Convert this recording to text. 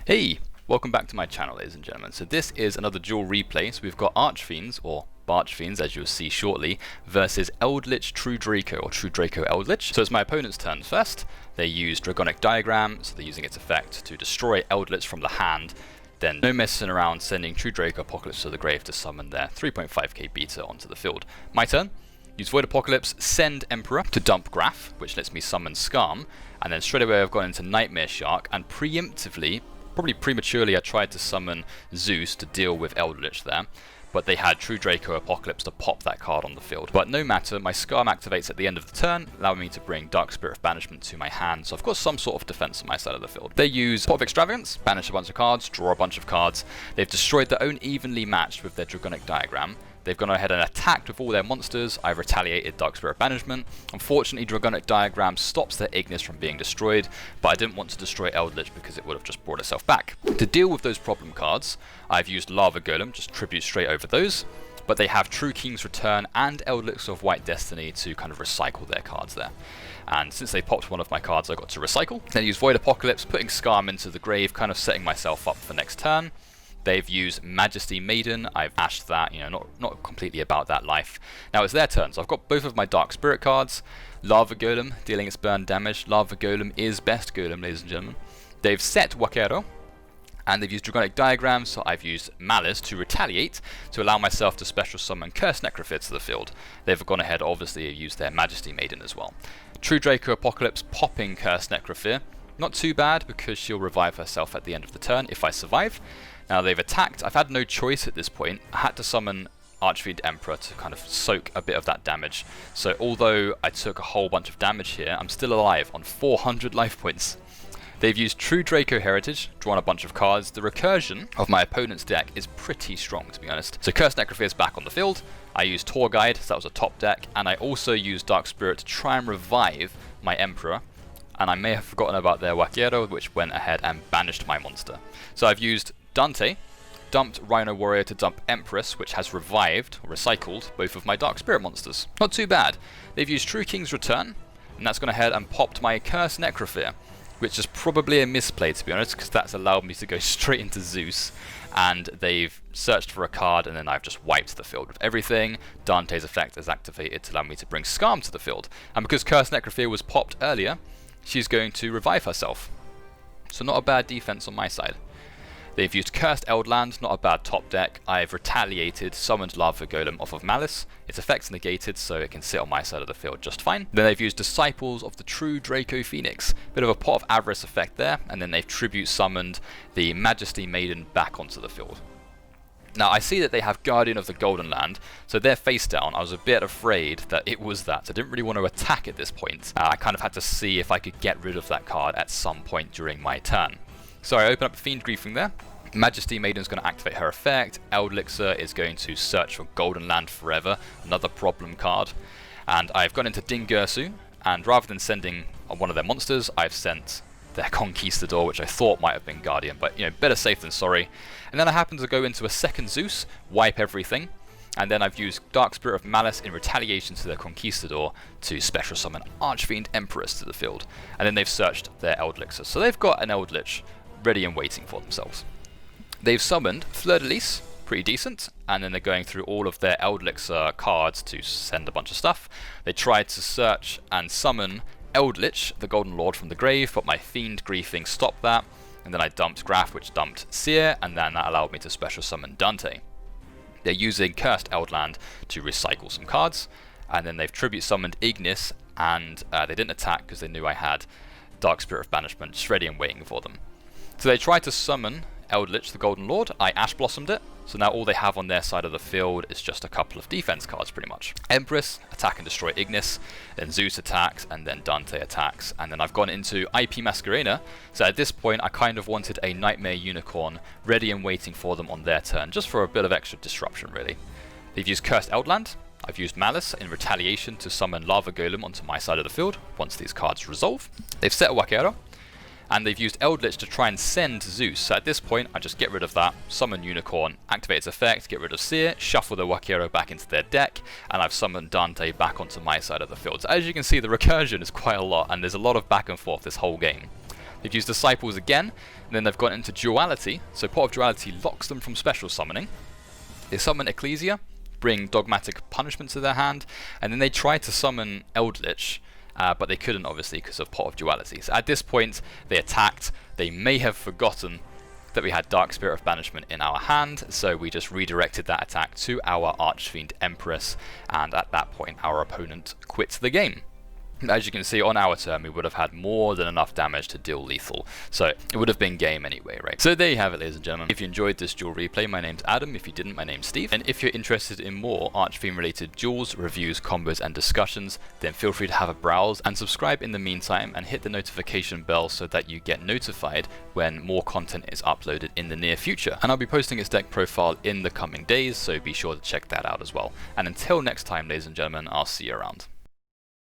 Hey, welcome back to my channel, ladies and gentlemen. So this is another duel replay. So we've got Archfiends, or BArchfiends, as you'll see shortly, versus Eldlich True Draco, or True Draco Eldlich. So it's my opponent's turn first. They use Dragonic Diagram, so they're using its effect to destroy Eldlich from the hand. Then no messing around, sending True Draco Apocalypse to the grave to summon their 3.5k beta onto the field. My turn. Use Void Apocalypse, send Emperor to dump Graph, which lets me summon Skarm, and then straight away I've gone into Nightmare Shark, and preemptively, probably prematurely, I tried to summon Zeus to deal with Eldlich there, but they had True Draco Apocalypse to pop that card on the field. But no matter, my Skarm activates at the end of the turn, allowing me to bring Dark Spirit of Banishment to my hand, so I've got some sort of defense on my side of the field. They use Pot of Extravagance, banish a bunch of cards, draw a bunch of cards. They've destroyed their own evenly matched with their Dragonic Diagram. They've gone ahead and attacked with all their monsters. I've retaliated Dark Spirit Banishment. Unfortunately, Dragonic Diagram stops their Ignis from being destroyed, but I didn't want to destroy Eldlich because it would have just brought itself back. To deal with those problem cards, I've used Lava Golem, just tribute straight over those, but they have True King's Return and Eldlich of White Destiny to kind of recycle their cards there. And since they popped one of my cards, I got to recycle. Then use Void Apocalypse, putting Skarm into the grave, kind of setting myself up for next turn. They've used Majesty Maiden. I've ashed that, not completely about that life. Now it's their turn, so I've got both of my Dark Spirit cards. Lava Golem, dealing its burn damage. Lava Golem is best Golem, ladies and gentlemen. They've set Wakero, and they've used Dragonic Diagram, so I've used Malice to retaliate, to allow myself to special summon Curse Necrophid to the field. They've gone ahead, obviously, used their Majesty Maiden as well. True Draco Apocalypse popping Curse Necrophid. Not too bad, because she'll revive herself at the end of the turn if I survive. Now they've attacked. I've had no choice at this point. I had to summon Archfiend Emperor to kind of soak a bit of that damage. So although I took a whole bunch of damage here, I'm still alive on 400 life points. They've used True Draco Heritage, drawn a bunch of cards. The recursion of my opponent's deck is pretty strong, to be honest. So Curse Necrophid is back on the field. I used Tour Guide, so that was a top deck, and I also used Dark Spirit to try and revive my Emperor. And I may have forgotten about their Wakero, which went ahead and banished my monster. So I've used Dante, dumped Rhino Warrior to dump Empress, which has revived, or recycled, both of my Dark Spirit monsters. Not too bad. They've used True King's Return, and that's gone ahead and popped my Curse Necrophid, which is probably a misplay, to be honest, because that's allowed me to go straight into Zeus. And they've searched for a card, and then I've just wiped the field with everything. Dante's effect is activated to allow me to bring Skarm to the field. And because Curse Necrophid was popped earlier, she's going to revive herself. So not a bad defense on my side. They've used Cursed Eldland, not a bad top deck. I've retaliated, summoned Lava Golem off of Malice. Its effect's negated, so it can sit on my side of the field just fine. Then they've used Disciples of the True Draco Phoenix. Bit of a Pot of Avarice effect there, and then they've tribute summoned the Majesty Maiden back onto the field. Now I see that they have Guardian of the Golden Land, so they're face down. I was a bit afraid that it was that, so I didn't really want to attack at this point. I kind of had to see if I could get rid of that card at some point during my turn. So I open up Fiend Griefing there. Majesty Maiden's going to activate her effect. Eldlixir is going to search for Golden Land Forever, another problem card. And I've gone into Dingirsu, and rather than sending one of their monsters, I've sent their Conquistador, which I thought might have been Guardian, but better safe than sorry. And then I happen to go into a second Zeus, wipe everything, and then I've used Dark Spirit of Malice in retaliation to their Conquistador to special summon Archfiend Empress to the field. And then they've searched their Eldlixir. So they've got an Eldlich ready and waiting for themselves. They've summoned Fleur de Lis, pretty decent, and then they're going through all of their Eldlixir cards to send a bunch of stuff. They tried to search and summon Eldlich, the Golden Lord, from the grave, but my Fiend Griefing stopped that. And then I dumped Graph, which dumped Seer, and then that allowed me to special summon Dante. They're using Cursed Eldland to recycle some cards, and then they've tribute summoned Ignis, and they didn't attack because they knew I had Dark Spirit of Banishment just ready and waiting for them. So they tried to summon Eldlich, the Golden Lord. I Ash Blossomed it, so now all they have on their side of the field is just a couple of defense cards, pretty much. Empress, attack and destroy Ignis, then Zeus attacks, and then Dante attacks, and then I've gone into IP Masquerena, so at this point I kind of wanted a Nightmare Unicorn ready and waiting for them on their turn, just for a bit of extra disruption, really. They've used Cursed Eldland. I've used Malice in retaliation to summon Lava Golem onto my side of the field once these cards resolve. They've set a Wakero, and they've used Eldlich to try and send Zeus. So at this point, I just get rid of that, summon Unicorn, activate its effect, get rid of Seer, shuffle the Wakero back into their deck, and I've summoned Dante back onto my side of the field. So as you can see, the recursion is quite a lot, and there's a lot of back and forth this whole game. They've used Disciples again, and then they've gone into Duality, so Pot of Duality locks them from special summoning. They summon Ecclesia, bring Dogmatic Punishment to their hand, and then they tried to summon Eldlich, but they couldn't obviously because of Pot of Duality. So at this point, they attacked. They may have forgotten that we had Dark Spirit of Banishment in our hand, so we just redirected that attack to our Archfiend Empress, and at that point our opponent quit the game. As you can see, on our turn we would have had more than enough damage to deal lethal, so it would have been game anyway, right? So there you have it, ladies and gentlemen. If you enjoyed this duel replay, my name's Adam. If you didn't, my name's Steve. And if you're interested in more Archfiend related duels, reviews, combos and discussions, then feel free to have a browse and subscribe in the meantime, and hit the notification bell so that you get notified when more content is uploaded in the near future. And I'll be posting its deck profile in the coming days, so be sure to check that out as well. And until next time, ladies and gentlemen, I'll see you around.